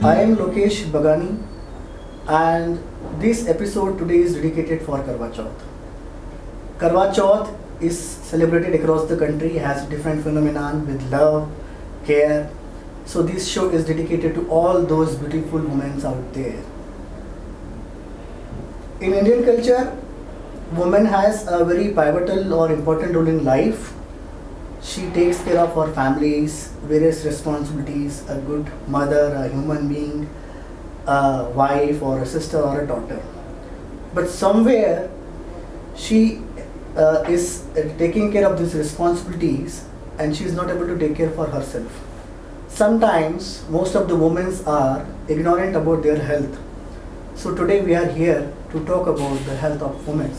I am Lokesh Bagani, and this episode today is dedicated for Karwa Chauth. Karwa Chauth is celebrated across the country, has different phenomenon with love, care. So this show is dedicated to all those beautiful women out there. In Indian culture, woman has a very pivotal or important role in life. She takes care of her families, various responsibilities, a good mother, a human being, a wife or a sister or a daughter. But somewhere she is taking care of these responsibilities and she is not able to take care for herself. Sometimes most of the women are ignorant about their health. So today we are here to talk about the health of women.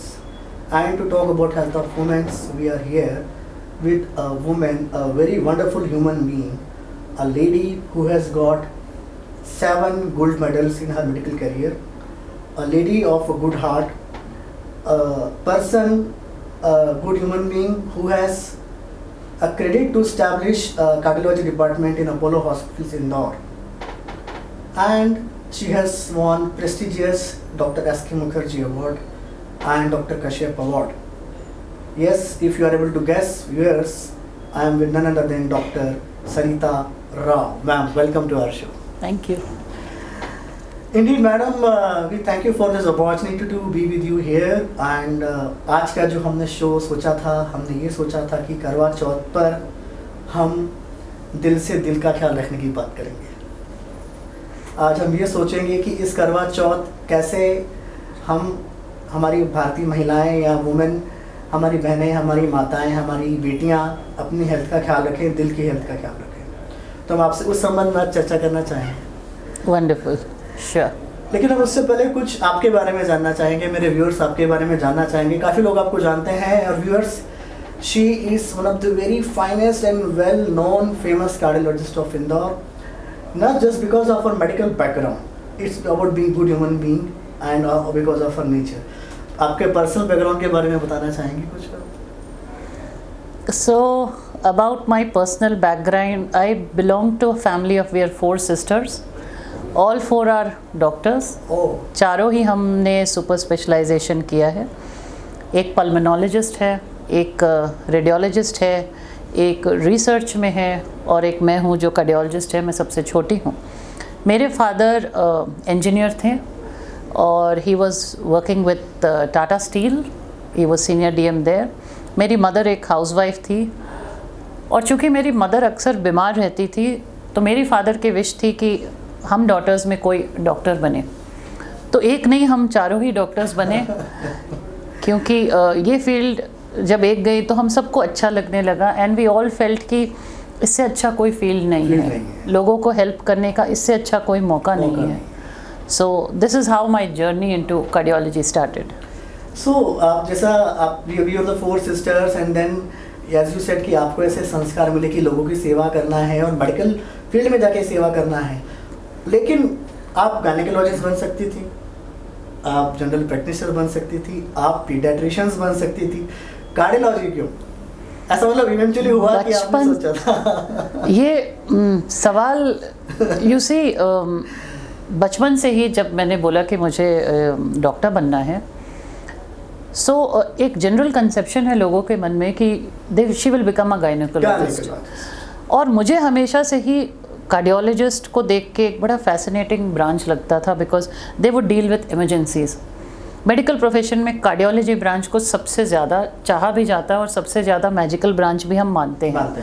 And to talk about health of women, we are here with a woman, a very wonderful human being, a lady who has got 7 gold medals in her medical career, a lady of a good heart, a person, a good human being who has a credit to establish a cardiology department in Apollo Hospitals in Indore. And she has won prestigious Dr. S.K. Mukherjee Award and Dr. Kashyap Award. Yes, if you are able to guess, viewers, I am with none other than Dr. Sarita Rao. Ma'am, welcome to our show. Thank you. Indeed, madam, we thank you for this opportunity to be with you here. And आज का जो हमने show सोचा था, हमने ये सोचा था कि करवा चौथ पर हम दिल से दिल का ख्याल रखने की बात करेंगे. आज हम ये सोचेंगे कि इस करवा चौथ कैसे हम हमारी भारतीय महिलाएं या वुमेन, हमारी बहनें, हमारी माताएं, हमारी बेटियां अपनी हेल्थ का ख्याल रखें, दिल की हेल्थ का ख्याल रखें. तो हम आपसे उस संबंध में चर्चा करना चाहेंगे. Wonderful, sure. लेकिन हम उससे पहले कुछ आपके बारे में जानना चाहेंगे. मेरे व्यूअर्स आपके बारे में जानना चाहेंगे. काफ़ी लोग आपको जानते हैं. और viewers, she is one of the very finest and well known famous cardiologist of Indore. Not just because of her medical background, it's about being good human being and because of her nature. आपके personal background के बारे में बताना चाहेंगे कुछ? So about my personal background, I belong to a family of we are 4 sisters. All 4 are doctors. चारों ही हमने super specialisation किया है. एक पल्मोनोलॉजिस्ट है, एक रेडियोलॉजिस्ट है, एक रिसर्च में है और एक मैं हूँ जो कार्डियोलॉजिस्ट है. मैं सबसे छोटी हूँ. मेरे फादर इंजीनियर थे और he was working with Tata Steel. He was senior DM there. मेरी मदर एक हाउसवाइफ थी और चूँकि मेरी मदर अक्सर बीमार रहती थी तो मेरी फादर की विश थी कि हम डॉटर्स में कोई डॉक्टर बने. तो एक नहीं, हम चारों ही डॉक्टर्स बने क्योंकि ये फील्ड जब एक गई तो हम सबको अच्छा लगने लगा. एंड वी ऑल फेल्ट कि इससे अच्छा कोई फील्ड नहीं है. लोगों को हेल्प करने का इससे अच्छा कोई मौका नहीं है. So this is how my journey into cardiology started. So जैसा आप we are the 4 sisters and then as you said कि आपको ऐसे संस्कार मिले कि लोगों की सेवा करना है और मेडिकल फील्ड में जाके सेवा करना है. लेकिन आप गायनेकोलॉजिस्ट बन सकती थी, आप जनरल प्रैक्टिशनर बन सकती थी, आप पीडियाट्रिशियंस बन सकती थी. कार्डियोलॉजी क्यों? ऐसा मतलब इवेंचुअली हुआ कि आपने सोचा था? ये सवाल यू सी बचपन से ही जब मैंने बोला कि मुझे डॉक्टर बनना है, सो एक जनरल कंसेप्शन है लोगों के मन में कि she will become a gynaecologist. और मुझे हमेशा से ही कार्डियोलॉजिस्ट को देख के एक बड़ा फैसिनेटिंग ब्रांच लगता था because they would deal with emergencies. Medical profession में कार्डियोलॉजी ब्रांच को सबसे ज़्यादा चाहा भी जाता है और सबसे ज़्यादा मैजिकल ब्रांच भी हम मानते हैं.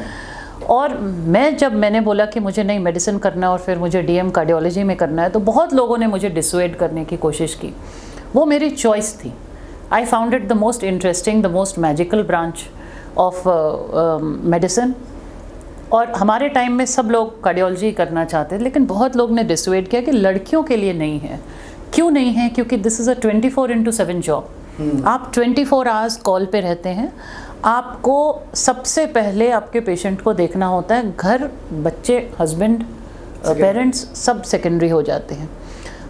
और मैंने बोला कि मुझे नहीं मेडिसिन करना और फिर मुझे डीएम कार्डियोलॉजी में करना है तो बहुत लोगों ने मुझे डिसुएड करने की कोशिश की. वो मेरी चॉइस थी. I found it the most interesting, the most magical branch of medicine. और हमारे टाइम में सब लोग कार्डियोलॉजी करना चाहते थे लेकिन बहुत लोग ने डिसुएड किया कि लड़कियों के लिए नहीं है. क्यों नहीं है? क्योंकि दिस इज़ अ 24/7 जॉब. आप 24 आवर्स कॉल पे रहते हैं. आपको सबसे पहले आपके पेशेंट को देखना होता है. घर, बच्चे, हस्बैंड, पेरेंट्स सब सेकेंडरी हो जाते हैं.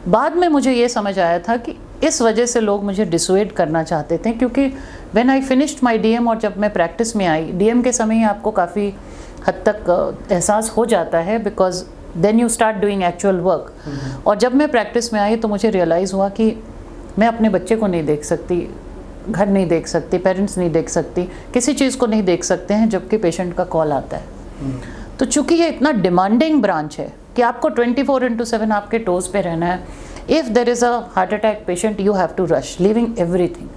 बाद में मुझे ये समझ आया था कि इस वजह से लोग मुझे डिसुएड करना चाहते थे क्योंकि when I finished my DM और जब मैं प्रैक्टिस में आई, डीएम के समय ही आपको काफ़ी हद तक एहसास हो जाता है because then you start doing actual work. और जब मैं प्रैक्टिस में आई तो मुझे रियलाइज़ हुआ कि मैं अपने बच्चे को नहीं देख सकती, घर नहीं देख सकती, पेरेंट्स नहीं देख सकती, किसी चीज़ को नहीं देख सकते हैं जबकि पेशेंट का कॉल आता है। तो चूंकि ये इतना डिमांडिंग ब्रांच है कि आपको 24/7 आपके टोज़ पे रहना है। If there is a heart attack patient you have to rush leaving everything.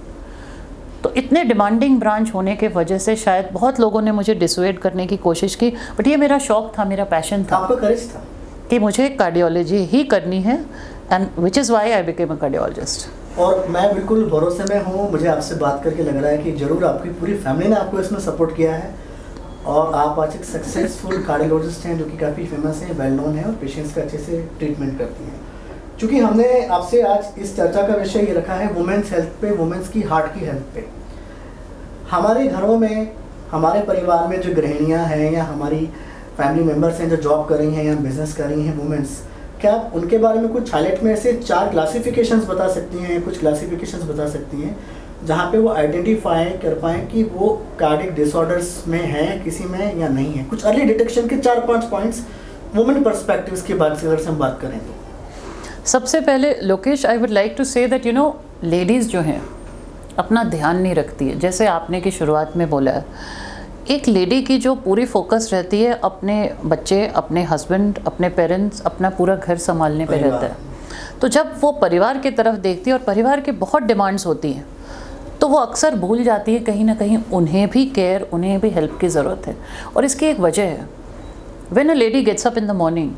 तो इतने डिमांडिंग ब्रांच होने के वजह से शायद बहुत लोगों ने मुझे डिसवेड करने की कोशिश की, बट ये मेरा शौक था, मेरा पैशन था, आपका करेज था कि मुझे कार्डियोलॉजी ही करनी है, and which is why I became a cardiologist. और मैं बिल्कुल भरोसे में हूँ, मुझे आपसे बात करके लग रहा है कि ज़रूर आपकी पूरी फैमिली ने आपको इसमें सपोर्ट किया है और आप आज एक सक्सेसफुल कार्डियोलॉजिस्ट हैं जो कि काफ़ी फेमस हैं, वेल नोन है और पेशेंट्स का अच्छे से ट्रीटमेंट करती हैं। क्योंकि हमने आपसे आज इस चर्चा का विषय ये रखा है वुमेन्स हेल्थ पे, वुमेन्स की हार्ट की हेल्थ पे। हमारे घरों में, हमारे परिवार में जो गृहिणियाँ हैं या हमारी फैमिली मेम्बर्स हैं जो जॉब कर रही हैं या बिजनेस कर रही हैं वुमेन्स, क्या आप उनके बारे में कुछ हाईलाइट में ऐसे 4 क्लासिफिकेशंस बता सकती हैं, कुछ क्लासिफिकेशंस बता सकती हैं जहाँ पे वो आइडेंटिफाई कर पाएँ कि वो कार्डियक डिसऑर्डर्स में हैं किसी में या नहीं है? कुछ अर्ली डिटेक्शन के 4-5 पॉइंट्स वुमेन पर्सपेक्टिव्स की बात से अगर से हम बात करें तो। सबसे पहले Lokesh, I would like to say that you know ladies जो हैं अपना ध्यान नहीं रखती है। जैसे आपने की शुरुआत में बोला है, एक लेडी की जो पूरी फोकस रहती है अपने बच्चे, अपने हस्बैंड, अपने पेरेंट्स, अपना पूरा घर संभालने पे रहता है। तो जब वो परिवार की तरफ देखती है और परिवार की बहुत डिमांड्स होती हैं तो वो अक्सर भूल जाती है कहीं ना कहीं उन्हें भी केयर, उन्हें भी हेल्प की ज़रूरत है। और इसकी एक वजह है, when a lady gets up in the morning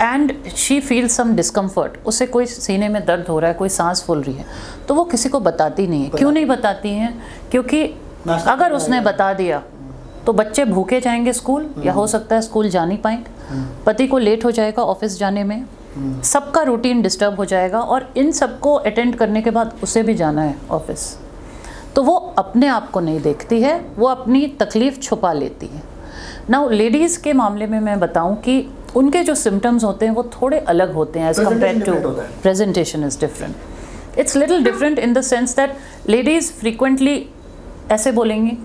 and she feel some discomfort, उसे कोई सीने में दर्द हो रहा है, कोई सांस फूल रही है, तो वो किसी को बताती नहीं है। क्यों नहीं बताती हैं? क्योंकि अगर उसने बता दिया तो बच्चे भूखे जाएंगे स्कूल, या हो सकता है स्कूल जा नहीं पाएंगे, पति को लेट हो जाएगा ऑफिस जाने में, सबका रूटीन डिस्टर्ब हो जाएगा और इन सबको अटेंड करने के बाद उसे भी जाना है ऑफिस। तो वो अपने आप को नहीं देखती है, वो अपनी तकलीफ़ छुपा लेती है। नाउ लेडीज़ के मामले में मैं बताऊं कि उनके जो सिम्टम्स होते हैं वो थोड़े अलग होते हैं as compare to presentation is different. It's little different in the sense that ladies frequently ऐसे बोलेंगी,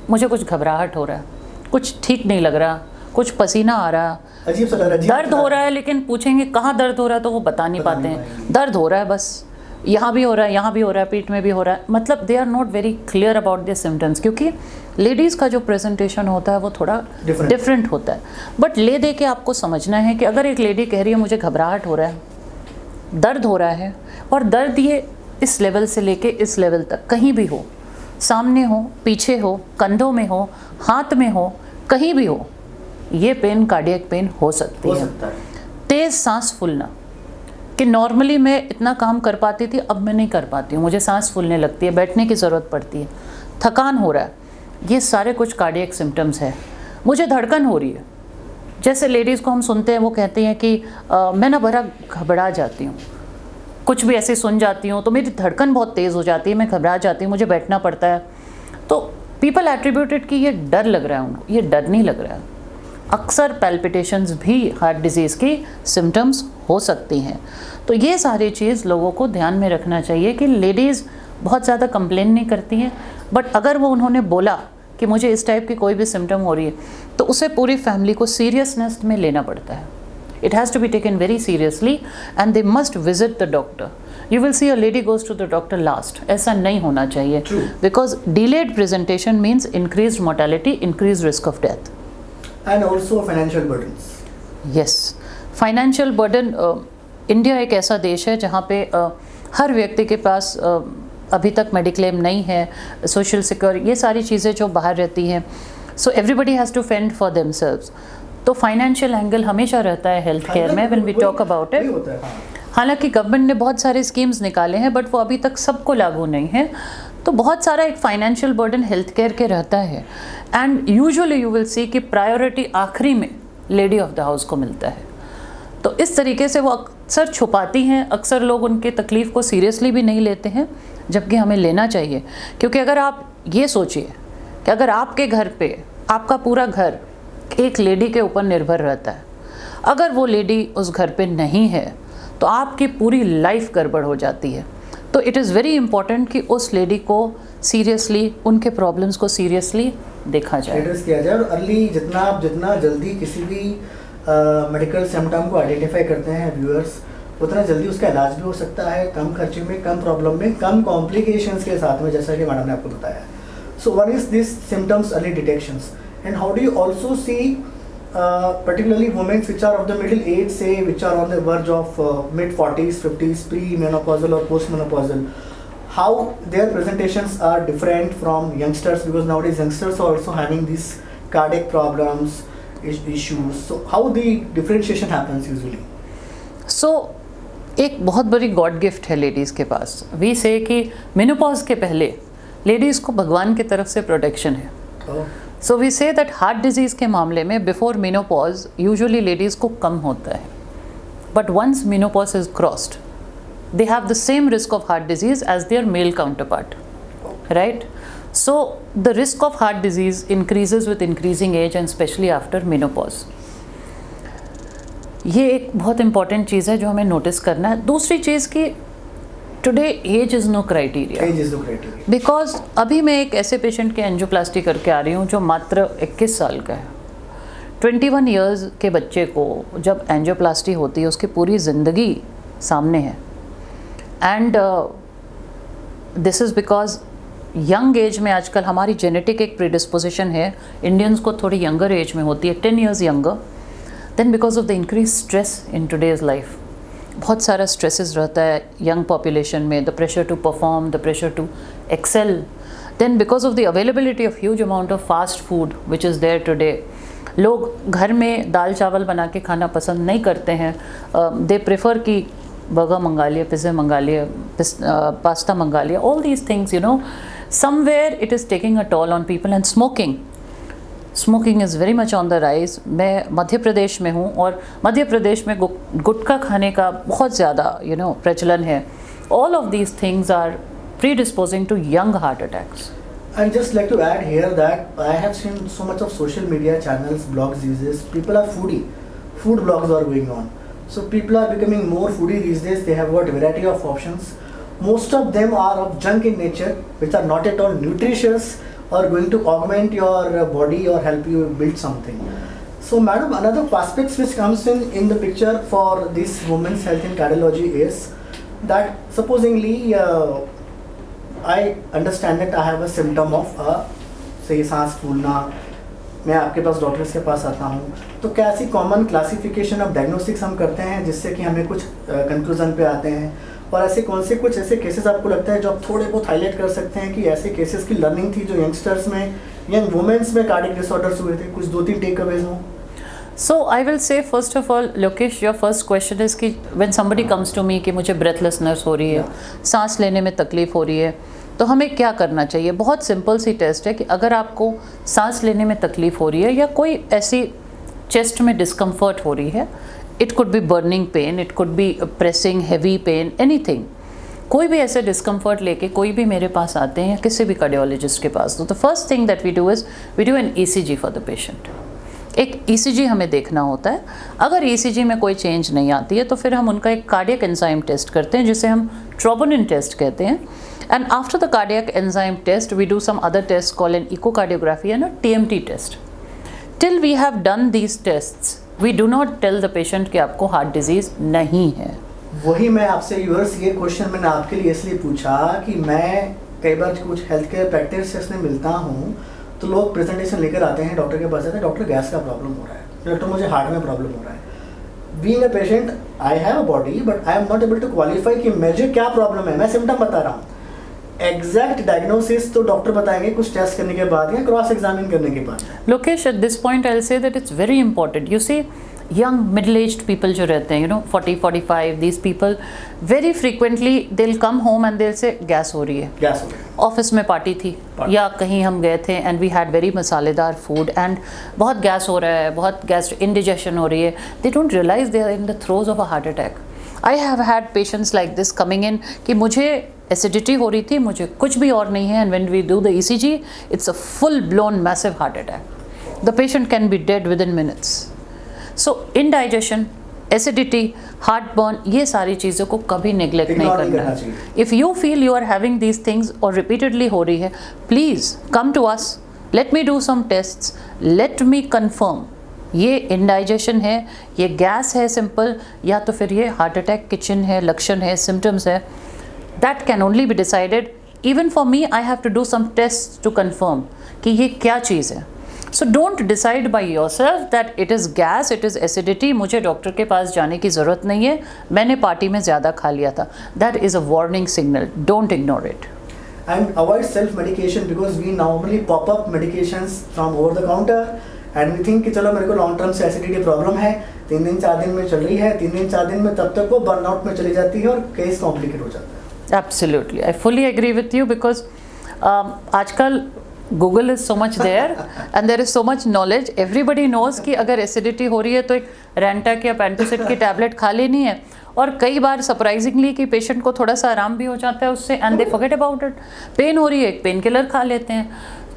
मुझे कुछ घबराहट हो रहा है, कुछ ठीक नहीं लग रहा, कुछ पसीना आ रहा, अजीब सा लग रहा है, दर्द हो रहा है, लेकिन पूछेंगे कहाँ दर्द हो रहा है तो वो बता नहीं पाते हैं। दर्द हो रहा है बस, यहाँ भी हो रहा है, यहाँ भी हो रहा है, पीठ में भी हो रहा है, मतलब they are not very clear about their symptoms. क्योंकि लेडीज़ का जो प्रेजेंटेशन होता है वो थोड़ा डिफरेंट होता है। बट ले दे के आपको समझना है कि अगर एक लेडी कह रही है मुझे घबराहट हो रहा है, दर्द हो रहा है, और दर्द ये इस लेवल से लेके इस लेवल तक कहीं भी हो, सामने हो, पीछे हो, कंधों में हो, हाथ में हो, कहीं भी हो, ये पेन कार्डियक पेन हो सकती है। तेज़ सांस फूलना, कि नॉर्मली मैं इतना काम कर पाती थी, अब मैं नहीं कर पाती हूँ, मुझे सांस फूलने लगती है, बैठने की ज़रूरत पड़ती है, थकान हो रहा है, ये सारे कुछ कार्डियक सिम्टम्स है। मुझे धड़कन हो रही है, जैसे लेडीज़ को हम सुनते हैं वो कहती हैं कि मैं ना बड़ा घबरा जाती हूँ, कुछ भी ऐसे सुन जाती हूँ तो मेरी धड़कन बहुत तेज़ हो जाती है, मैं घबरा जाती हूँ, मुझे बैठना पड़ता है। तो पीपल एट्रीब्यूटेड कि ये डर लग रहा है उनको, ये डर नहीं लग रहा है। अक्सर पैल्पिटेशंस भी हार्ट डिजीज़ की सिम्टम्स हो सकती हैं। तो ये सारी चीज़ लोगों को ध्यान में रखना चाहिए कि लेडीज़ बहुत ज़्यादा कंप्लेन नहीं करती हैं, बट अगर वो उन्होंने बोला कि मुझे इस टाइप की कोई भी सिम्टम हो रही है तो उसे पूरी फैमिली को सीरियसनेस में लेना पड़ता है। It has to be taken very seriously and they must visit the doctor. You will see a lady goes to the doctor last. ऐसा नहीं होना चाहिए. True. Because delayed presentation means increased mortality, increased risk of death. And also financial burdens. Yes. Financial burden, India एक ऐसा देश है जहाँ पे हर व्यक्ति के पास अभी तक मेडिक्लेम नहीं है, सोशल सिक्योर, ये सारी चीज़ें जो बाहर रहती हैं. So everybody has to fend for themselves. तो फाइनेंशियल एंगल हमेशा रहता है हेल्थ केयर में when we talk about it. हालांकि गवर्नमेंट ने बहुत सारे स्कीम्स निकाले हैं बट वो अभी तक सबको लागू नहीं है, तो बहुत सारा एक फाइनेंशियल बर्डन हेल्थ केयर के रहता है। And usually you will see कि प्रायोरिटी आखिरी में लेडी ऑफ द हाउस को मिलता है। तो इस तरीके से वो अक्सर छुपाती हैं, अक्सर लोग उनकी तकलीफ़ को सीरियसली भी नहीं लेते हैं, जबकि हमें लेना चाहिए। क्योंकि अगर आप ये सोचिए कि अगर आपके घर पे आपका पूरा घर एक लेडी के ऊपर निर्भर रहता है, अगर वो लेडी उस घर पे नहीं है तो आपकी पूरी लाइफ गड़बड़ हो जाती है। तो इट इज़ वेरी इंपॉर्टेंट कि उस लेडी को सीरियसली, उनके प्रॉब्लम्स को सीरियसली देखा जाए, एड्रेस किया जाए। और अर्ली जितना जल्दी किसी भी मेडिकल सिम्टम को आइडेंटिफाई करते हैं व्यूअर्स, उतना जल्दी उसका इलाज भी हो सकता है, कम खर्चे में, कम प्रॉब्लम में, कम कॉम्प्लिकेशंस के साथ में, जैसा कि मैडम ने आपको बताया. So one is this symptoms early detections, and how do you also see particularly women which are of the middle age, say which are on the verge of mid 40s 50s, pre-menopausal or post-menopausal, how their presentations are different from youngsters, because nowadays youngsters are also having these cardiac problems, issues. So how the differentiation happens usually? So एक बहुत बड़ी God gift है ladies के पास. We से कि menopause के पहले ladies को भगवान की तरफ से प्रोटेक्शन है. So we say that heart disease के मामले में बिफोर मेनोपॉज यूजुअली लेडीज़ को कम होता है, but once menopause is crossed they have the same risk of heart disease as their male counterpart, right? So the risk of heart disease increases with increasing age and especially after menopause. ये एक बहुत important चीज़ है जो हमें notice करना है. दूसरी चीज़ कि today age is no criteria. Age is no criteria because अभी मैं एक ऐसे पेशेंट के एंजियोप्लास्टी करके आ रही हूँ जो मात्र 21 साल का है. 21 ईयर्स के बच्चे को जब एंजियोप्लास्टी होती है उसकी पूरी ज़िंदगी सामने है. And this is because young age में आजकल हमारी जेनेटिक एक प्रीडिस्पोजिशन है, इंडियंस को थोड़ी यंगर एज में होती है, 10 years younger. Then because of the increase stress in today's life, बहुत सारा स्ट्रेसेस रहता है यंग पॉपुलेशन में, the pressure to perform, the pressure to excel. Then because of the availability of huge amount of fast food which is there today, लोग घर में दाल चावल बना के खाना पसंद नहीं करते हैं. दे प्रेफर कि बर्गर मंगा लिए, पिज़्ज़ा मंगा लिए, पास्ता मंगा लिया. All these things, you know, somewhere it is taking a tall on people. And smoking is very much on the rise. मैं मध्य प्रदेश में हूँ और मध्य प्रदेश में गुटखा खाने का बहुत ज़्यादा प्रचलन है. All of these things are predisposing to young heart attacks. I'd just like to add here that I have seen so much of social media channels, blogs these days. People are foodie. Food blogs are going on. So people are becoming more foodie these days. They have got variety of options. Most of them are of junk in nature, which are not at all nutritious or going to augment your body or help you build something. So madam, another aspect which comes in the picture for this women's health in cardiology is that supposingly I understand that I have a symptom of say सांस फूलना, मैं आपके पास doctors के पास आता हूँ, तो क्या ऐसी कॉमन क्लासिफिकेशन ऑफ डायग्नोस्टिक्स हम करते हैं जिससे कि हमें कुछ कंक्लूजन पे आते हैं? और ऐसे कौन से कुछ ऐसे केसेस आपको लगता है जो आप थोड़े बहुत हाईलाइट कर सकते हैं कि ऐसे केसेस की लर्निंग थी जो यंगस्टर्स में, यंग वुमेन्स में कार्डियक डिसऑर्डर्स हुए थे? कुछ 2-3 टेक अवेज हों. So I will say first of all, Lokesh, your first question is कि when somebody comes to me कि मुझे breathlessness हो रही है, सांस लेने में तकलीफ़ हो रही है, तो हमें क्या करना चाहिए? बहुत सिंपल सी टेस्ट है कि अगर आपको सांस लेने में तकलीफ़ हो रही है या कोई ऐसी चेस्ट में डिस्कम्फर्ट हो रही है, it could be burning pain, it could be pressing heavy pain, anything, कोई भी ऐसे डिस्कम्फर्ट लेके कोई भी मेरे पास आते हैं या किसी भी कार्डियोलॉजिस्ट के पास, तो the first thing that we do is we do an ECG for the patient. एक ECG हमें देखना होता है. अगर ECG में कोई चेंज नहीं आती है तो फिर हम उनका एक कार्डियक एंजाइम टेस्ट करते हैं जिसे हम ट्रोपोनिन टेस्ट कहते हैं. And after the cardiac enzyme test, we do some other tests called an echocardiography and a TMT test. Till we have done these tests, we do not tell the patient कि आपको heart disease नहीं है. वही मैं आपसे yours ये question मैंने आपके लिए इसलिए पूछा कि मैं कई बार कुछ हेल्थ केयर प्रैक्टिस में मिलता हूँ तो लोग प्रेजेंटेशन लेकर आते हैं, डॉक्टर के पास आते हैं, डॉक्टर गैस का प्रॉब्लम हो रहा है, डॉक्टर मुझे हार्ट में प्रॉब्लम हो रहा है. Being a patient I have a body but I am not able to qualify कि मुझे क्या प्रॉब्लम है. मैं सिम्टम बता रहा हूँ, एग्जैक्ट डायग्नोसिस तो डॉक्टर बताएंगे कुछ टेस्ट करने के बाद या क्रॉस एग्जामिन करने के बाद. Lokesh, at this point I will say that it's very important. You see young middle aged people जो रहते हैं 40-45, these people very frequently they will come home and they will say gas हो रही है. Office में पार्टी थी या कहीं हम गए थे एंड वी हैड वेरी मसालेदार फूड एंड बहुत गैस हो रहा है, बहुत गैस इंडिजेशन हो रही है. They don't realise they are in the throes of a heart attack. I have had patients like this coming in कि मुझे एसिडिटी हो रही थी, मुझे कुछ भी और नहीं है, and when we do the ECG it's a full blown massive heart attack. The patient can be dead within minutes. So indigestion, acidity, heartburn, ये सारी चीज़ों को कभी नेग्लेक्ट नहीं करना. If you feel you are having these things और repeatedly हो रही है, please come to us, let me do some tests, let me confirm ये इंडाइजेशन है, ये गैस है सिंपल, या तो फिर ये हार्ट अटैक के चिन्ह है, लक्षण है, सिम्टम्स है. That can only be decided. Even for me I have to do some test to confirm कि ये क्या चीज़ है. So don't decide by yourself that it is gas, it is acidity, मुझे डॉक्टर के पास जाने की ज़रूरत नहीं है, मैंने पार्टी में ज़्यादा खा लिया था. That is a warning signal. Don't ignore it. And avoid self-medication because we normally pop up medications from over the counter and we think कि चलो मेरे को लॉन्ग टर्म से एसिडिटी प्रॉब्लम है, 3 दिन 4 दिन में चल रही है, 3 दिन 4 दिन में तब तक वो बर्नआउट में चली जाती है और केस कॉम्प्लिकेट हो जाता है. Absolutely, I fully agree with you because आजकल Google is so much there and there is so much knowledge. Everybody knows कि अगर एसिडिटी हो रही है तो एक रेंटैक या पेंटोसिड की टैबलेट खा लेनी है, और कई बार सरप्राइजिंगली कि पेशेंट को थोड़ा सा आराम भी हो जाता है उससे, and they forget about it. Pain हो रही है, एक पेन किलर खा लेते हैं.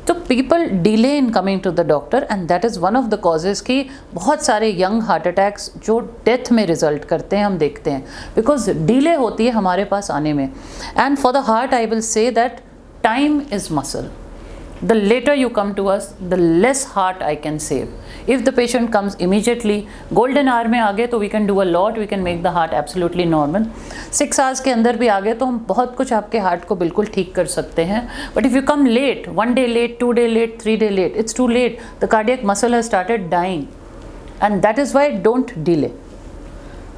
तो people delay in coming to the doctor and that is one of the causes कि बहुत सारे यंग हार्ट अटैक्स जो डेथ में रिजल्ट करते हैं हम देखते हैं, बिकॉज डिले होती है हमारे पास आने में. And for the heart I will say that time is muscle. The later you come to us, the less heart I can save. If the patient comes immediately, golden hour में आ गए तो we can do a lot, we can make the heart absolutely normal. 6 hours के अंदर भी आ गए तो हम बहुत कुछ आपके हार्ट को बिल्कुल ठीक कर सकते हैं. But if you come late, 1 day late, 2 day late, 3 day late, it's too late. The cardiac muscle has started dying, and that is why don't delay.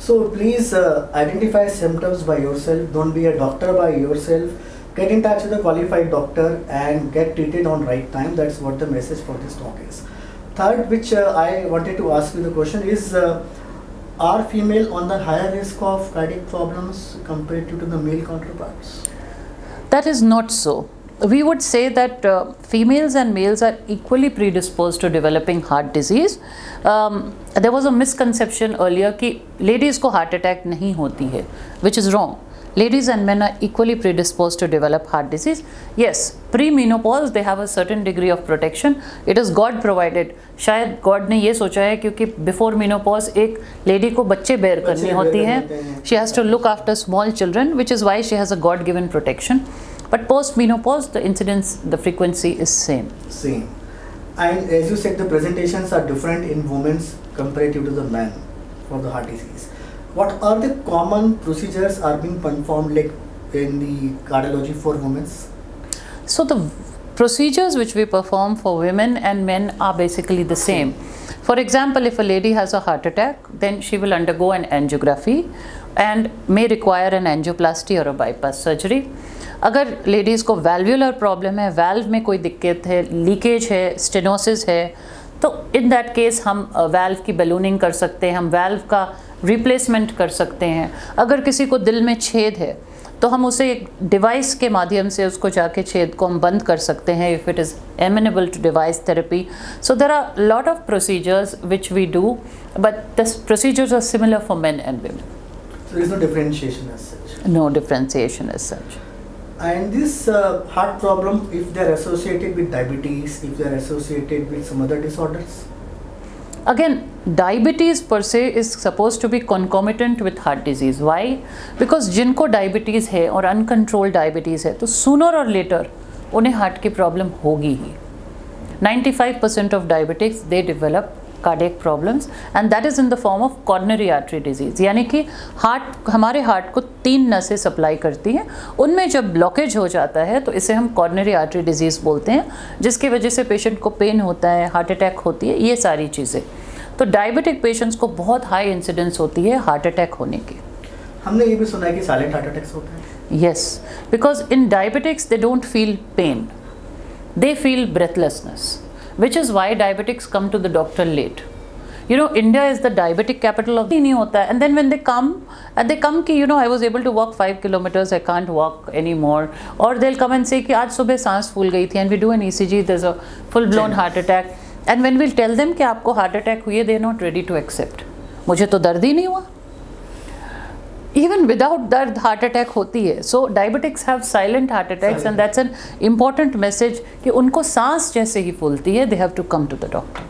So please identify symptoms by yourself. Don't be a doctor by yourself. Get in touch with a qualified doctor and get treated on right time. That's what the message for this talk is. Third, which I wanted to ask you the question is, are female on the higher risk of cardiac problems compared to the male counterparts? That is not so. We would say that females and males are equally predisposed to developing heart disease. There was a misconception earlier कि ladies को heart attack नहीं होती है, which is wrong. Ladies and men are equally predisposed to develop heart disease. Yes, pre-menopause they have a certain degree of protection. It is God provided. शायद God ने ये सोचा है क्योंकि before menopause एक lady को बच्चे bear करनी होती हैं. She has to look after small children, which is why she has a God-given protection. But post-menopause, the incidence, the frequency is same. Same. And as you said, the presentations are different in women comparative to the men for the heart disease. What are the common procedures are being performed like in the cardiology for women? So the procedures which we perform for women and men are basically the same. For example, if a lady has a heart attack, then she will undergo an angiography and may require an angioplasty or a bypass surgery. अगर ladies को valvular problem है, valve में कोई दिक्कत है, leakage है, stenosis है, तो इन दैट केस हम valve की बलूनिंग कर सकते हैं, हम valve का रिप्लेसमेंट कर सकते हैं. अगर किसी को दिल में छेद है तो हम उसे एक डिवाइस के माध्यम से उसको जाके छेद को हम बंद कर सकते हैं if it is amenable to device therapy. So there are lot of procedures which we do, but the procedures are similar for men and women. So there is no differentiation as such. No differentiation as such. And this heart problem, if they are associated with diabetes, if they are associated with some other disorders? Again, diabetes per se is supposed to be concomitant with heart disease. Why? Because जिनको diabetes है और uncontrolled diabetes है तो sooner और letter उन्हें heart की problem होगी ही. 95% of diabetics they develop cardiac problems and that is in the form of coronary artery disease. यानी कि हार्ट, हमारे हार्ट को 3 नसें सप्लाई करती हैं, उनमें जब ब्लॉकेज हो जाता है तो इसे हम कॉर्नरी आर्टरी डिजीज़ बोलते हैं, जिसकी वजह से पेशेंट को पेन होता है, हार्ट अटैक होती है, ये सारी चीज़ें. तो डायबिटिक पेशेंट्स को बहुत हाई इंसिडेंस होती है हार्ट अटैक होने की. हमने ये भी सुना है कि साइलेंट हार्ट अटैक्स होते हैं. Yes, because in diabetics they don't feel pain, they feel breathlessness, which is why diabetics come to the doctor late. You know, India is the diabetic capital of. नहीं होता है, and then when they come कि you know I was able to walk 5 kilometers, I can't walk anymore, or they'll come and say कि आज सुबह सांस फूल गई थी, and we do an ECG, there's a full blown heart attack, and when we'll tell them कि आपको heart attack हुई है, they're not ready to accept. मुझे तो दर्द ही नहीं हुआ. Even without दर्द हार्ट अटैक होती है. So diabetics have silent heart attacks and that's an important message कि उनको सांस जैसे ही फूलती है, they have to come to the doctor.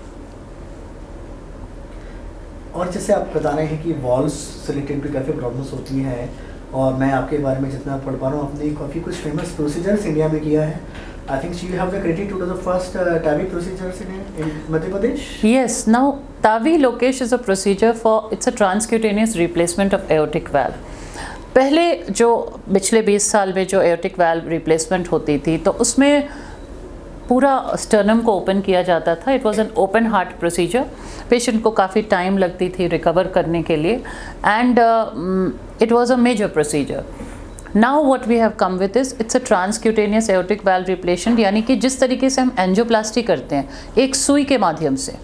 और जैसे आप बता रहे हैं कि वॉल्स से रिलेटेड भी काफ़ी प्रॉब्लम्स होती हैं, और मैं आपके बारे में जितना पढ़ पा रहा हूँ, आपने काफ़ी कुछ फेमस प्रोसीजर्स इंडिया में किया है. I think you have the credit to the first TAVI procedures in Madhya Pradesh. Yes, now TAVI, Lokesh, is a procedure for, it's a transcutaneous replacement of aortic valve. पहले जो पिछले 20 साल में जो एओर्टिक वाल्व रिप्लेसमेंट होती थी तो उसमें पूरा स्टर्नम को ओपन किया जाता था. It was an open heart procedure. Patient को काफ़ी टाइम लगती थी रिकवर करने के लिए and it was a major procedure. Now what we have come with is it's a transcutaneous aortic valve replacement, यानी कि जिस तरीके से हम एंजियोप्लास्टी करते हैं एक सुई के माध्यम से,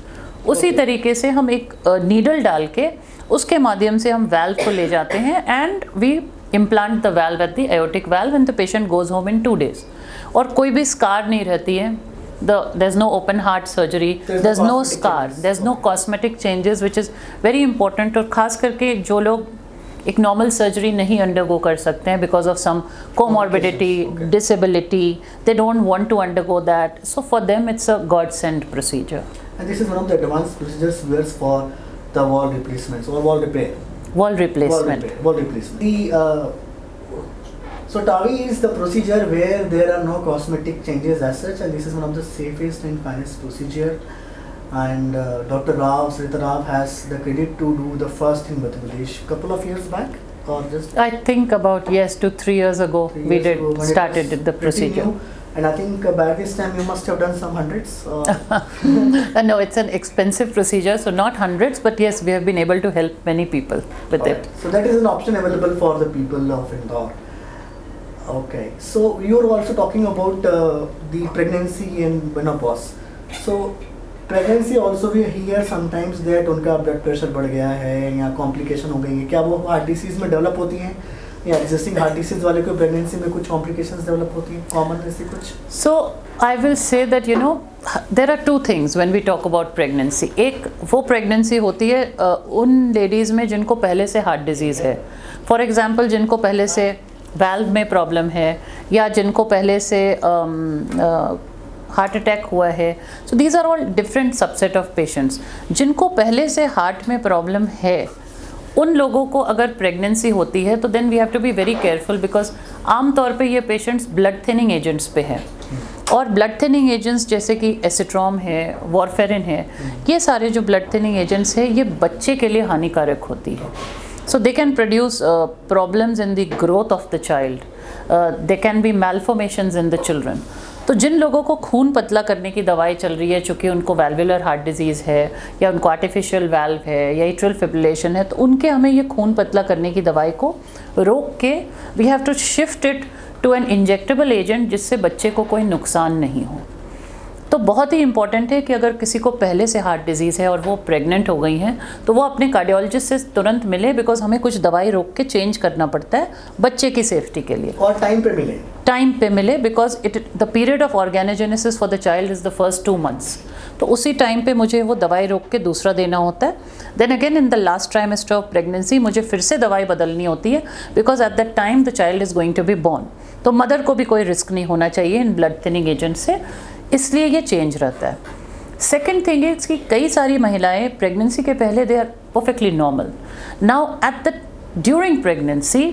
उसी तरीके से हम एक नीडल डाल के उसके माध्यम से हम वाल्व को ले जाते हैं and we implant the valve at the aortic valve and the patient goes home in 2 days. और कोई भी स्कार नहीं रहती है. There is no open heart surgery, there is no scar, there is no cosmetic changes which is very important. और ख़ास करके जो लोग एक नॉर्मल सर्जरी नहीं अंडरगो कर सकते हैं because of some comorbidity, disability, they don't want to undergo that. So for them it's a godsend procedure. And this is one of the advanced procedures used for the wall replacements or wall repair. Wall replacement. Wall replacement. So TAVI is the procedure where there are no cosmetic changes as such, and this is one of the safest and finest procedure. And Dr. Rao, Sarita Rao has the credit to do the first in Madhya Pradesh couple of years back, or just I think about 2-3 years ago we did started the procedure. And I think by this time you must have done some hundreds. No, it's an expensive procedure, so not hundreds, but yes, we have been able to help many people with it. So that is an option available for the people of Indore. Okay, so you were also talking about the pregnancy and menopause. So pregnancy also we hear sometimes that उनका blood pressure बढ़ गया है या complication हो गई है. क्या वो heart disease में develop होती हैं या एग्जिस्टिंग हार्ट डिसीज वाले को प्रेगनेंसी में कुछ कॉम्प्लिकेशंस डेवलप होती हैं कॉमन ऐसी कुछ? So I will say that you know there are 2 things when we talk about pregnancy. एक वो प्रेगनेंसी होती है उन लेडीज़ में जिनको पहले से हार्ट डिजीज़ है. फॉर एग्जांपल जिनको पहले से वाल्व में प्रॉब्लम है या जिनको पहले से हार्ट अटैक हुआ है. So these are all different subset of patients. जिनको पहले से हार्ट में प्रॉब्लम है उन लोगों को अगर प्रेगनेंसी होती है तो then we have to be very careful because आम तौर पे ये पेशेंट्स ब्लड थिनिंग एजेंट्स पे हैं. और ब्लड थिनिंग एजेंट्स जैसे कि एसिट्रॉम है, वॉरफेरिन है, ये सारे जो ब्लड थिनिंग एजेंट्स हैं ये बच्चे के लिए हानिकारक होती है. So they can produce problems in the growth of the child, they can be malformations in the children. तो जिन लोगों को खून पतला करने की दवाई चल रही है, चूँकि उनको वैल्वुलर हार्ट डिजीज़ है या उनको आर्टिफिशियल वाल्व है या एट्रियल फिब्रिलेशन है, तो उनके हमें ये खून पतला करने की दवाई को रोक के we have to shift it to an injectable agent जिससे बच्चे को कोई नुकसान नहीं हो. तो बहुत ही इंपॉर्टेंट है कि अगर किसी को पहले से हार्ट डिजीज़ है और वो प्रेग्नेंट हो गई हैं तो वो अपने कार्डियोलॉजिस्ट से तुरंत मिले बिकॉज हमें कुछ दवाई रोक के चेंज करना पड़ता है बच्चे की सेफ्टी के लिए. और टाइम पे मिले because the period of organogenesis for the child is the first 2 months. तो उसी टाइम पे मुझे वो दवाई रोक के दूसरा देना होता है. Then again in the last trimester of pregnancy मुझे फिर से दवाई बदलनी होती है because at that time the child is going to be born. तो मदर को भी कोई रिस्क नहीं होना चाहिए इन ब्लड थिनिंग एजेंट से, इसलिए ये चेंज रहता है. सेकेंड थिंग इज कि कई सारी महिलाएं प्रेगनेंसी के पहले they are perfectly normal. Now at the during pregnancy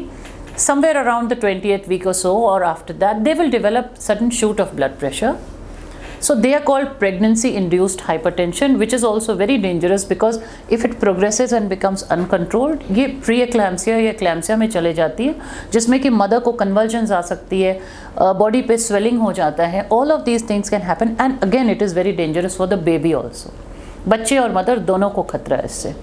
somewhere around the 20th week or so or after that they will develop sudden shoot of blood pressure. So they are called pregnancy induced hypertension, which is also very dangerous because if it progresses and becomes uncontrolled ये pre-eclampsia या eclampsia में चले जाती है जिसमें कि mother को convulsions आ सकती है, बॉडी पे swelling हो जाता है. all of these things can happen and again it is very dangerous for the baby also. बच्चे और मदर दोनों को खतरा है इससे.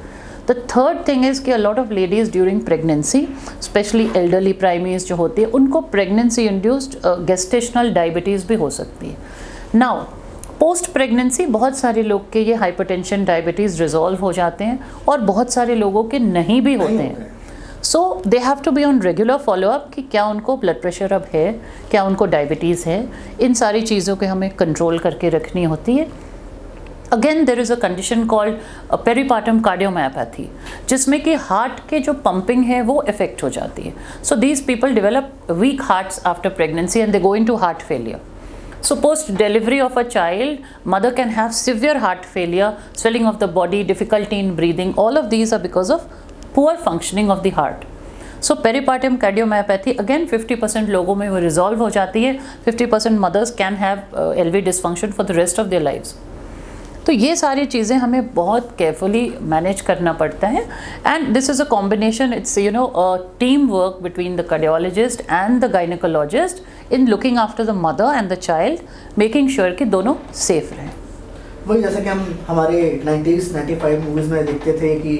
The third thing is कि a lot of ladies during pregnancy, especially elderly primees जो होती है, उनको pregnancy induced gestational diabetes भी हो सकती है. Now, post pregnancy बहुत सारे लोग के ये hypertension diabetes resolve हो जाते हैं और बहुत सारे लोगों के नहीं भी होते हैं. So they have to be on regular follow up कि क्या उनको blood pressure अब है, क्या उनको diabetes है, इन सारी चीज़ों के हमें control करके रखनी होती है. Again there is a condition called peripartum cardiomyopathy जिसमें कि हार्ट के जो पंपिंग है वो इफेक्ट हो जाती है. So these people develop weak hearts after pregnancy and they go into heart failure. So post delivery of a child, mother can have severe heart failure, swelling of the body, difficulty in breathing. All of these are because of poor functioning of the heart. So peripartum cardiomyopathy again 50% लोगों में वो resolve हो जाती है. 50% mothers can have LV dysfunction for the rest of their lives. तो ये सारी चीज़ें हमें बहुत केयरफुली मैनेज करना पड़ता है and this is a combination, it's you know team work between the cardiologist and the gynaecologist in looking after the mother and the child, making sure कि दोनों सेफ रहें। वही जैसे कि हम हमारे 90s 95 मूवीज़ में देखते थे कि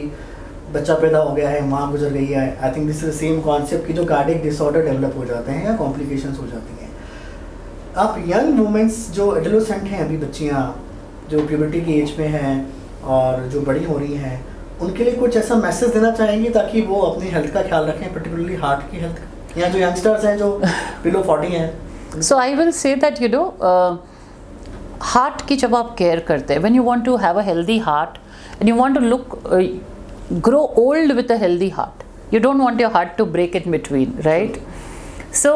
बच्चा पैदा हो गया है, माँ गुजर गई है। I think this is same concept कि जो कार्डियक डिसऑर्डर डेवलप हो जाते हैं या कॉम्प्लिकेशंस हो जाती हैं। आप यंग वुमेंस जो एडोलेसेंट हैं, अभी बच्चियाँ जो प्यूबर्टी की एज में हैं और जो बड़ी हो रही हैं, उनके लिए कुछ ऐसा मैसेज देना चाहेंगे ताकि वो अपनी हेल्थ का ख्याल रखें, पर्टिकुलरली हार्ट की हेल्थ, या जो यंगस्टर्स हैं जो बिलो 40 हैं? So I will say that you know heart की जब आप केयर करते हैं, when you want to have a healthy heart and you want to look grow old with a healthy heart, you don't want your heart to break in between, right? So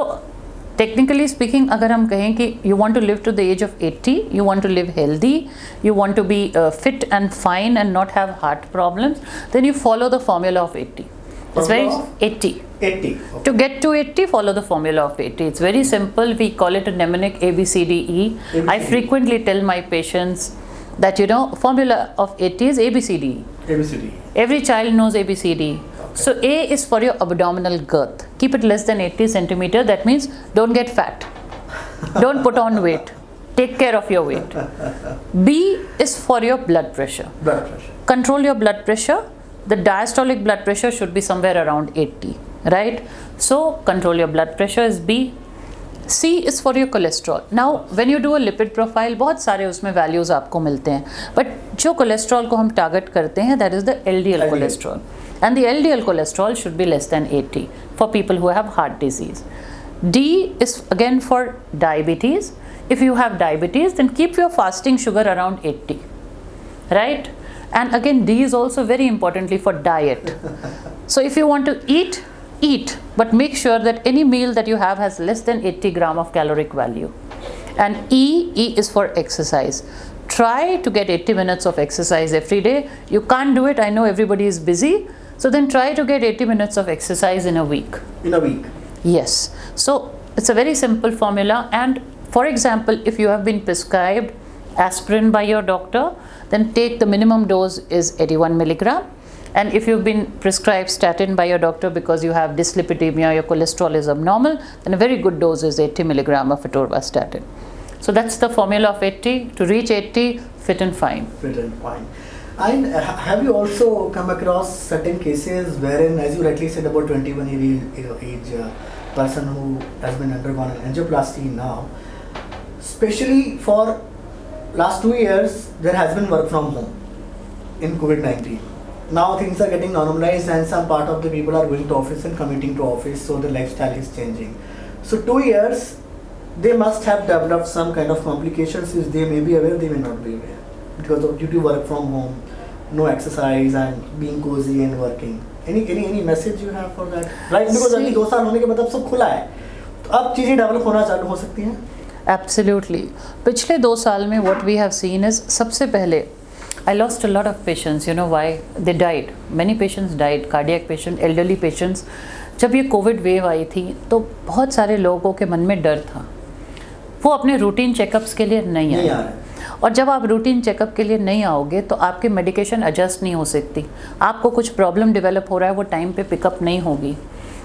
technically speaking, अगर हम कहें कि you want to live to the age of 80, you want to live healthy, you want to be fit and fine and not have heart problems, then you follow the formula of 80. It's very 80. 80. Okay. To get to 80, follow the formula of 80. It's very simple. We call it a mnemonic ABCDE. I frequently tell my patients that you know formula of 80 is ABCD. ABCD. Every child knows ABCD. Okay. So A is for your abdominal girth. Keep it less than 80 centimeter. That means don't get fat. Don't put on weight. Take care of your weight. B is for your blood pressure. Blood pressure. Control your blood pressure. The diastolic blood pressure should be somewhere around 80, right? So control your blood pressure is B. C is for your cholesterol. Now when you do a lipid profile, बहुत सारे उसमें values आपको मिलते हैं, but जो cholesterol को हम target करते हैं, that is the LDL cholesterol, and the LDL cholesterol should be less than 80 for people who have heart disease. D is again for diabetes. If you have diabetes, then keep your fasting sugar around 80, right? And again D is also very importantly for diet. So if you want to eat, but make sure that any meal that you have has less than 80 gram of caloric value. And E is for exercise. Try to get 80 minutes of exercise every day. You can't do it, I know everybody is busy, so then try to get 80 minutes of exercise in a week. In a week? Yes. So it's a very simple formula, and for example, if you have been prescribed aspirin by your doctor, then take the minimum dose is 81 milligram. And if you've been prescribed statin by your doctor because you have dyslipidemia, your cholesterol is abnormal, then a very good dose is 80 milligram of atorvastatin. So that's the formula of 80. To reach 80, fit and fine. Fit and fine. And have you also come across certain cases wherein, as you rightly said, about 21-year age person who has been undergone an angioplasty now, especially for last 2 years, there has been work from home in COVID-19. Now things are getting normalized and some part of the people are going to office and commuting to office, so the lifestyle is changing. So 2 years, they must have developed some kind of complications which they may be aware, they may not be aware, because of due to work from home, no exercise and being cozy and working. Any message you have for that? Right, because अभी 2 साल होने के बाद अब सब खुला है, तो अब चीज़ें डेवलप होना चालू हो सकती हैं. Absolutely. पिछले 2 साल में what we have seen is, सबसे पहले I lost a lot of patients. You know why? They died. Many patients died. Cardiac patients, elderly patients. जब ये कोविड वेव आई थी तो बहुत सारे लोगों के मन में डर था, वो अपने रूटीन चेकअप्स के लिए नहीं आए। और जब आप रूटीन चेकअप के लिए नहीं आओगे तो आपके मेडिकेशन एडजस्ट नहीं हो सकती, आपको कुछ प्रॉब्लम डेवलप हो रहा है वो टाइम पे पिकअप नहीं होगी।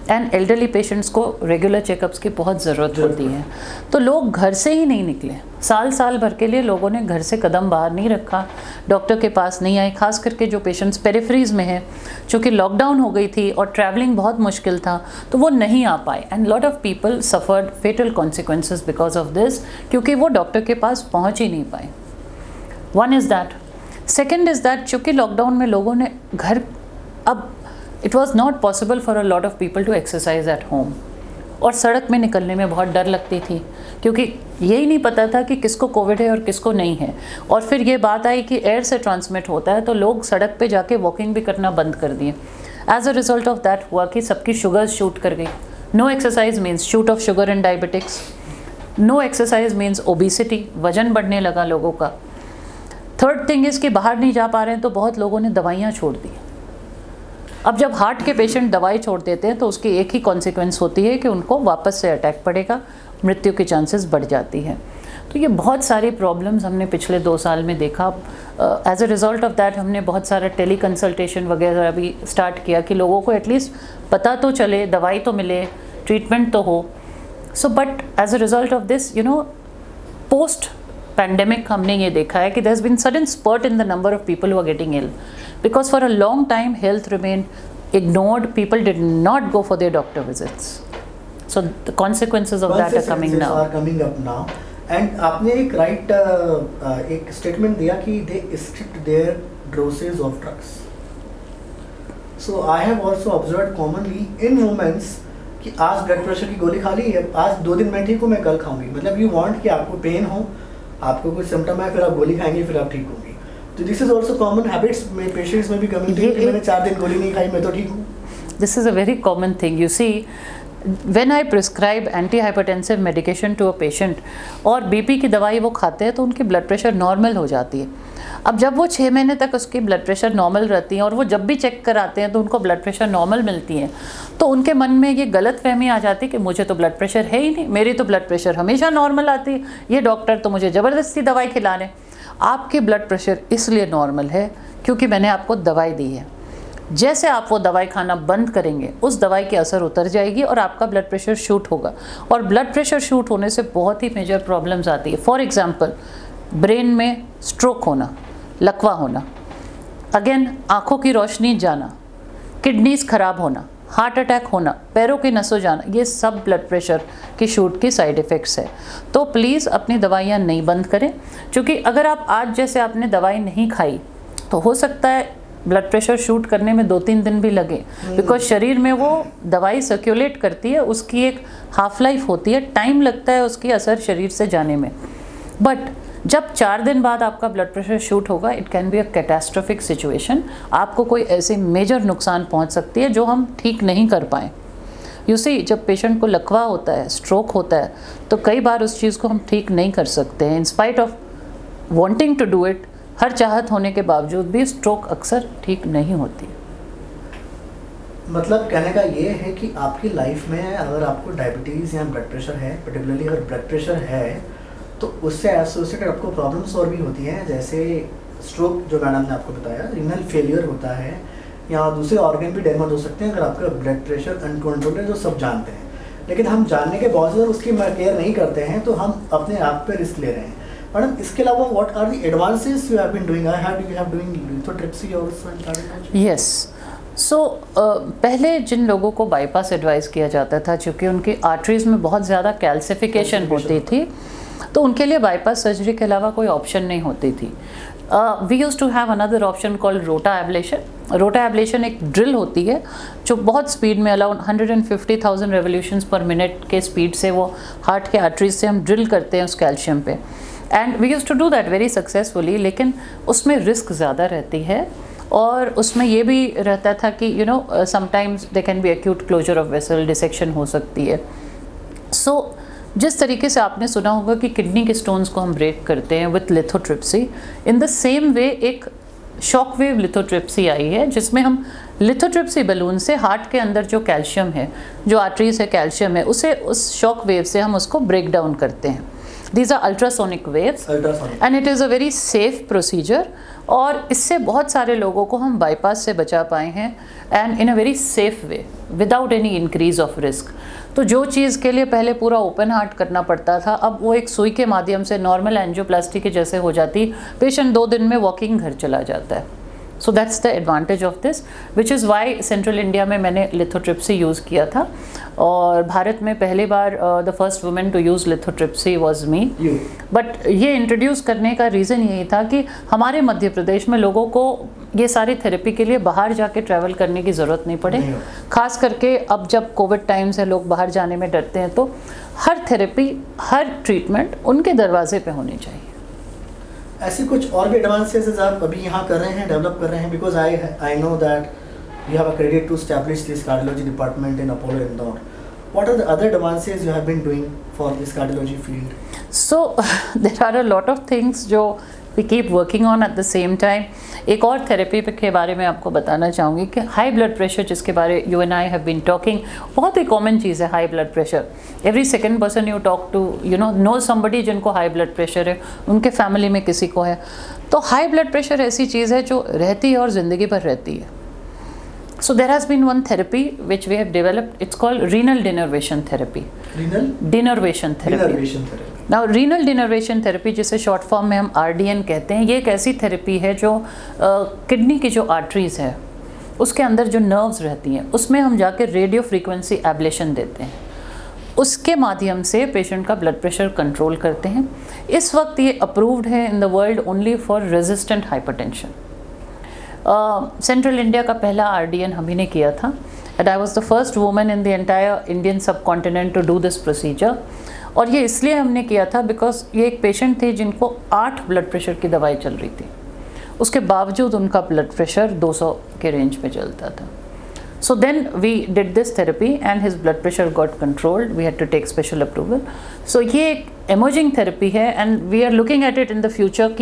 एंड एल्डरली पेशेंट्स को रेगुलर चेकअप्स की बहुत ज़रूरत होती है, तो लोग घर से ही नहीं निकले। साल भर के लिए लोगों ने घर से कदम बाहर नहीं रखा, डॉक्टर के पास नहीं आए। खास करके जो पेशेंट्स पेरिफेरीज में हैं, चूँकि लॉकडाउन हो गई थी और ट्रैवलिंग बहुत मुश्किल था, तो वो नहीं आ पाए। And lot of people suffered fatal consequences because of this, क्योंकि वो डॉक्टर के पास पहुँच ही नहीं पाए। One is that. Second is that, चूँकि लॉकडाउन में लोगों ने घर, अब it was not possible for a lot of people to exercise at home, और सड़क में निकलने में बहुत डर लगती थी, क्योंकि यही नहीं पता था कि किसको कोविड है और किसको नहीं है। और फिर ये बात आई कि एयर से ट्रांसमिट होता है, तो लोग सड़क पे जाके वॉकिंग भी करना बंद कर दिए। As a result of that हुआ कि सबकी शुगर्स शूट कर गई। No exercise means shoot of sugar in diabetics, no exercise means obesity, वजन बढ़ने लगा लोगों का। थर्ड थिंग इज़ कि बाहर नहीं जा पा रहे हैं, तो बहुत लोगों ने दवाइयाँ छोड़ दी। अब जब हार्ट के पेशेंट दवाई छोड़ देते हैं तो उसकी एक ही कॉन्सिक्वेंस होती है कि उनको वापस से अटैक पड़ेगा, मृत्यु की चांसेस बढ़ जाती है। तो ये बहुत सारी प्रॉब्लम्स हमने पिछले 2 साल में देखा। As a result of that हमने बहुत सारा टेली कंसल्टेशन वगैरह भी स्टार्ट किया कि लोगों को एटलीस्ट पता तो चले, दवाई तो मिले, ट्रीटमेंट तो हो। So but as a result of this post pandemic हमने ये देखा है कि there has been sudden spurt in the number of people who are getting ill, because for a long time health remained ignored. People did not go for their doctor visits, so the consequences of that are coming up now. And आपने एक statement दिया कि they restrict their doses of drugs. So I have also observed commonly in women कि आज blood pressure की गोली खा ली है, आज 2 दिन मैं ठीक हूँ, मैं कल खाऊंगी। मतलब you want कि आपको पेन हो, आपको कुछ सिम्टम है, फिर आप गोली खाएंगे, फिर आप ठीक होंगे। तो this is also common habits में पेशेंट्स में भी कम्युनिटी कि मैंने 4 दिन गोली नहीं खाई, मैं तो ठीक हूँ। This is a very common thing. You see, when I prescribe anti hypertensive medication to a patient और बीपी की दवाई वो खाते हैं तो उनकी ब्लड प्रेशर नॉर्मल हो जाती है। अब जब वो 6 महीने तक उसकी ब्लड प्रेशर नॉर्मल रहती है और वो जब भी चेक कराते हैं तो उनको ब्लड प्रेशर नॉर्मल मिलती है, तो उनके मन में ये गलत फहमी आ जाती है कि मुझे तो ब्लड प्रेशर है ही नहीं, मेरी तो ब्लड प्रेशर हमेशा नॉर्मल आती है, ये डॉक्टर तो मुझे ज़बरदस्ती दवाई खिला रहे हैं। आपकी ब्लड प्रेशर इसलिए नॉर्मल है क्योंकि मैंने आपको दवाई दी है। जैसे आप वो दवाई खाना बंद करेंगे उस दवाई की असर उतर जाएगी और आपका ब्लड प्रेशर शूट होगा। और ब्लड प्रेशर शूट होने से बहुत ही मेजर प्रॉब्लम्स आती है। फॉर एग्जांपल, ब्रेन में स्ट्रोक होना, लकवा होना, अगेन आँखों की रोशनी जाना, किडनीज खराब होना, हार्ट अटैक होना, पैरों की नसों जाना, ये सब ब्लड प्रेशर की शूट की साइड इफ़ेक्ट्स है। तो प्लीज़ अपनी दवाइयाँ नहीं बंद करें, क्योंकि अगर आप आज जैसे आपने दवाई नहीं खाई तो हो सकता है ब्लड प्रेशर शूट करने में 2-3 दिन भी लगे, बिकॉज शरीर में वो दवाई सर्कुलेट करती है, उसकी एक हाफ लाइफ होती है, टाइम लगता है उसकी असर शरीर से जाने में। बट जब 4 दिन बाद आपका ब्लड प्रेशर शूट होगा, it can be a catastrophic situation. आपको कोई ऐसे मेजर नुकसान पहुंच सकती है जो हम ठीक नहीं कर पाएँ। यू सी, जब पेशेंट को लकवा होता है, स्ट्रोक होता है, तो कई बार उस चीज़ को हम ठीक नहीं कर सकते हैं। In spite of wanting to do it, हर चाहत होने के बावजूद भी स्ट्रोक अक्सर ठीक नहीं होती। मतलब कहने का ये है कि आपकी लाइफ में अगर आपको डायबिटीज़ या ब्लड प्रेशर है, पर्टिकुलरली अगर ब्लड प्रेशर है, तो उससे एसोसिएटेड आपको प्रॉब्लम्स और भी होती हैं, जैसे स्ट्रोक जो मैडम ने आपको बताया, रीनल फेलियर होता है, या दूसरे ऑर्गन भी डैमेज हो सकते हैं अगर आपका ब्लड प्रेशर अनकंट्रोल्ड है, जो सब जानते हैं। लेकिन हम जानने के बावजूद उसकी केयर नहीं करते हैं, तो हम अपने आप पे रिस्क ले रहे हैं। मैडम, इसके अलावा what are the advances you have been doing? I heard you have doing lithotripsy also in cardiology. Yes, so पहले जिन लोगों को बाईपास एडवाइस किया जाता था, क्योंकि उनकी आर्टरीज में बहुत ज़्यादा कैल्सिफिकेशन होती थी, तो उनके लिए बाईपास सर्जरी के अलावा कोई ऑप्शन नहीं होती थी। We use to have another option called rota ablation. Rota ablation एक ड्रिल होती है जो बहुत स्पीड में, अराउंड 150,000 रेवोल्यूशंस पर मिनट के स्पीड से वो हार्ट के आर्टरीज से हम ड्रिल करते हैं उस कैल्शियम पे, and we use to do that very successfully. लेकिन उसमें रिस्क ज़्यादा रहती है और उसमें ये भी रहता था कि sometimes they can be acute closure of vessel, dissection हो सकती है। सो जिस तरीके से आपने सुना होगा कि किडनी के स्टोन्स को हम ब्रेक करते हैं with lithotripsy, in the same way एक शॉक वेव लिथोट्रिप्सी आई है, जिसमें हम लिथोट्रिप्सी बलून से हार्ट के अंदर जो कैल्शियम है, जो आर्टरीज है, कैल्शियम है, उसे उस शॉक वेव से हम उसको ब्रेक डाउन करते हैं। These are ultrasonic waves and it is a very safe procedure, और इससे बहुत सारे लोगों को हम बाईपास से बचा पाए हैं, and in a very safe way, without any increase of risk. तो जो चीज़ के लिए पहले पूरा ओपन हार्ट करना पड़ता था, अब वो एक सुई के माध्यम से नॉर्मल एंजियोप्लास्टी के जैसे हो जाती, पेशेंट 2 दिन में वॉकिंग घर चला जाता है। So that's the advantage of this, which is why central India में मैंने लिथोट्रिप्सी यूज़ किया था, और भारत में पहली बार the first women to use lithotripsy was me. But ये इंट्रोड्यूस करने का रीज़न यही था कि हमारे मध्य प्रदेश में लोगों को ये सारी थेरेपी के लिए बाहर जाके ट्रैवल करने की ज़रूरत नहीं पड़े। खास करके अब जब कोविड टाइम से लोग बाहर जाने में डरते हैं, तो हर थेरेपी, हर ट्रीटमेंट उनके दरवाजे पे होनी चाहिए। ऐसी कुछ और भी एडवांसेस आप अभी यहाँ कर रहे हैं, डेवलप कर रहे हैं? Because I know that you have a credit to establish this cardiology department in Apollo Indore. What are the other advances you have been doing for this cardiology field? So there are a lot of things जो we keep working on at the same time. एक और therapy के बारे में आपको बताना चाहूँगी कि हाई ब्लड प्रेशर, जिसके बारे you and I have been talking, बहुत ही कॉमन चीज़ है high blood pressure. Every second person you talk to no somebody जिनको हाई ब्लड प्रेशर है, उनके फैमिली में किसी को है। तो हाई ब्लड प्रेशर ऐसी चीज़ है जो रहती है और ज़िंदगी भर रहती है। So there has been one therapy which we have developed. It's called renal denervation therapy. Renal denervation therapy. denervation therapy. Now renal denervation therapy, जिसे शॉर्ट फॉर्म में हम RDN कहते हैं, ये एक ऐसी थेरेपी है जो किडनी की जो आर्टरीज है उसके अंदर जो नर्व्स रहती हैं उसमें हम जाके रेडियो फ्रीक्वेंसी एब्लेशन देते हैं। उसके माध्यम से पेशेंट का ब्लड प्रेशर कंट्रोल करते हैं। इस वक्त ये अप्रूव्ड है in the world only for resistant hypertension. Central India का पहला RDN हम ही ने किया था and I was the first woman in the entire Indian subcontinent to do this procedure. और ये इसलिए हमने किया था बिकॉज ये एक पेशेंट थे जिनको 8 ब्लड प्रेशर की दवाई चल रही थी, उसके बावजूद उनका ब्लड प्रेशर 200 के रेंज में चलता था। So then we did this therapy and his blood pressure got controlled. We had to take special approval. So ये एक emerging therapy है and we are looking at it in the future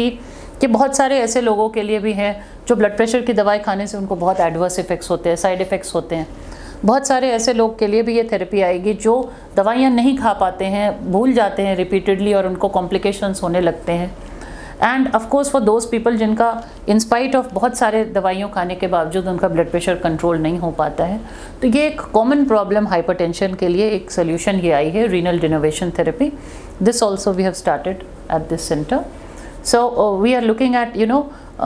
कि बहुत सारे ऐसे लोगों के लिए भी हैं जो ब्लड प्रेशर की दवाई खाने से उनको बहुत एडवर्स इफेक्ट्स होते हैं, साइड इफ़ेक्ट्स होते हैं। बहुत सारे ऐसे लोग के लिए भी ये थेरेपी आएगी जो दवाइयाँ नहीं खा पाते हैं, भूल जाते हैं रिपीटेडली और उनको कॉम्प्लिकेशंस होने लगते हैं। End of course for those people जिनका इंस्पाइट ऑफ बहुत सारे दवाइयों खाने के बावजूद उनका ब्लड प्रेशर कंट्रोल नहीं हो पाता है, तो ये एक कॉमन प्रॉब्लम हाइपरटेंशन के लिए एक सोल्यूशन ये आई है, renal denervation therapy. This also we have started at this centre. So we are looking at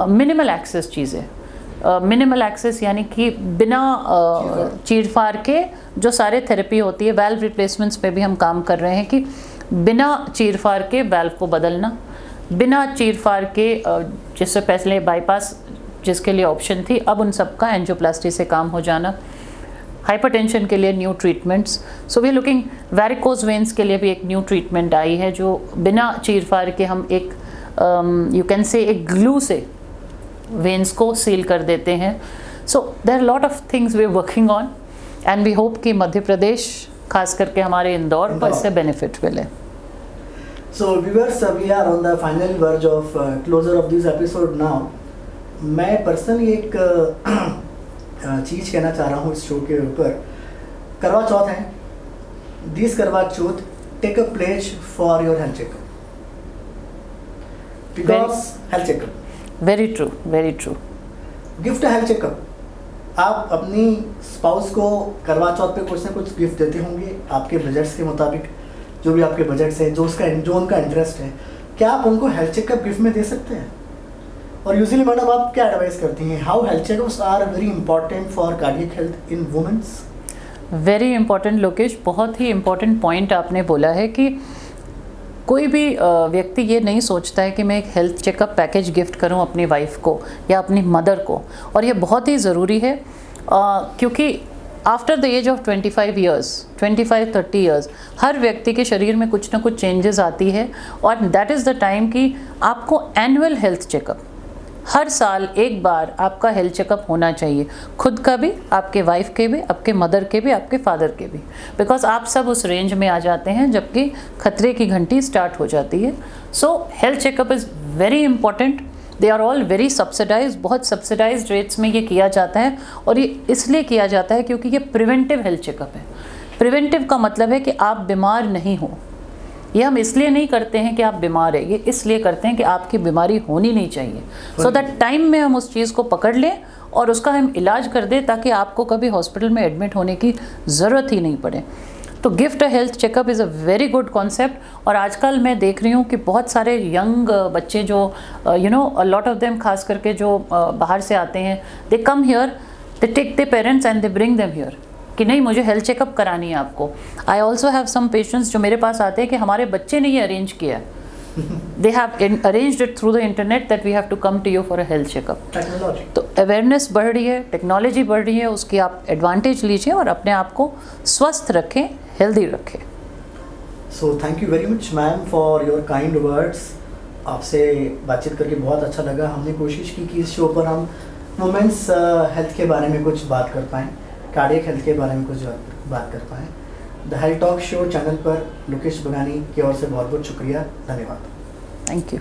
minimal access चीज़ें। मिनिमल एक्सेस यानी कि बिना चीर फाड़ के जो सारे थेरेपी होती है, वाल्व रिप्लेसमेंट्स पे भी हम काम कर रहे हैं कि बिना चीर फाड़ के वाल्व को बदलना, बिना चीर फाड़ के जिससे पहले बाईपास जिसके लिए ऑप्शन थी अब उन सब का एंजियोप्लास्टी से काम हो जाना, हाइपरटेंशन के लिए new treatments. So we looking varicose veins के लिए भी एक न्यू ट्रीटमेंट आई है जो बिना चीर फाड़ के हम एक यू कैन से एक ग्लू से वेन्स को सील कर देते हैं। So there are lot of things we are working on and we hope कि मध्य प्रदेश खास करके हमारे इंदौर को इससे बेनिफिट मिले। So viewers, we are on the final verge of closure of this episode now. मैं पर्सनली एक चीज़ कहना चाह रहा हूँ इस शो के ऊपर। करवा चौथ है, this Karwa Chauth take a pledge for your health checkup, because health checkup very true, very true. Gift health checkup. आप अपनी स्पाउस को करवा चौथ पे कुछ ना कुछ गिफ्ट देते होंगे आपके बजट्स के मुताबिक, जो भी आपके बजट्स है, जो उनका इंटरेस्ट है। क्या आप उनको हेल्थ चेकअप गिफ्ट में दे सकते हैं? और यूजुअली मैडम आप क्या एडवाइस करती हैं? How health checkups are very important for cardiac health in womens? Very important Lokesh, बहुत ही इम्पॉर्टेंट पॉइंट आपने बोला है कि कोई भी व्यक्ति ये नहीं सोचता है कि मैं एक हेल्थ चेकअप पैकेज गिफ्ट करूं अपनी वाइफ को या अपनी मदर को, और ये बहुत ही ज़रूरी है क्योंकि after the age of 25 years 25-30 years हर व्यक्ति के शरीर में कुछ ना कुछ चेंजेस आती है और दैट इज़ द टाइम कि आपको एनुअल हेल्थ चेकअप हर साल एक बार आपका हेल्थ चेकअप होना चाहिए, खुद का भी, आपके वाइफ के भी, आपके मदर के भी, आपके फादर के भी, बिकॉज आप सब उस रेंज में आ जाते हैं जबकि खतरे की घंटी स्टार्ट हो जाती है। So health checkup is very important. They are all very subsidise, बहुत सब्सिडाइज्ड रेट्स में ये किया जाता है और ये इसलिए किया जाता है क्योंकि ये प्रिवेंटिव हेल्थ चेकअप है। प्रिवेंटिव का मतलब है कि आप बीमार नहीं हो। ये हम इसलिए नहीं करते हैं कि आप बीमार है, ये इसलिए करते हैं कि आपकी बीमारी होनी नहीं चाहिए, सो दैट टाइम में हम उस चीज़ को पकड़ लें और उसका हम इलाज कर दें ताकि आपको कभी हॉस्पिटल में एडमिट होने की ज़रूरत ही नहीं पड़े। तो gift a health checkup is a very good concept. और आजकल मैं देख रही हूँ कि बहुत सारे यंग बच्चे जो अ लॉट ऑफ देम खास करके जो बाहर से आते हैं, they come here, they take the parents and they bring them here कि नहीं मुझे हेल्थ चेकअप करानी है आपको। I also have some patients जो मेरे पास आते हैं कि हमारे बच्चे ने ये अरेंज किया है, they have arranged it through the internet that we have to come to you for a health checkup. Technology, तो अवेयरनेस बढ़ रही है, टेक्नोलॉजी बढ़ रही है, उसकी आप एडवांटेज लीजिए और अपने आप को स्वस्थ रखें, हेल्दी रखें। So thank you very much ma'am for your kind words. आपसे बातचीत करके बहुत अच्छा लगा। हमने कोशिश की कि इस शो पर हम वुमेन्स हेल्थ के बारे में कुछ बात कर पाएँ, कार्डियक हेल्थ के बारे में कुछ बात कर पाएँ। The health talk show channel पर लोकेश बगानी की ओर से बहुत बहुत शुक्रिया, धन्यवाद। Thank you.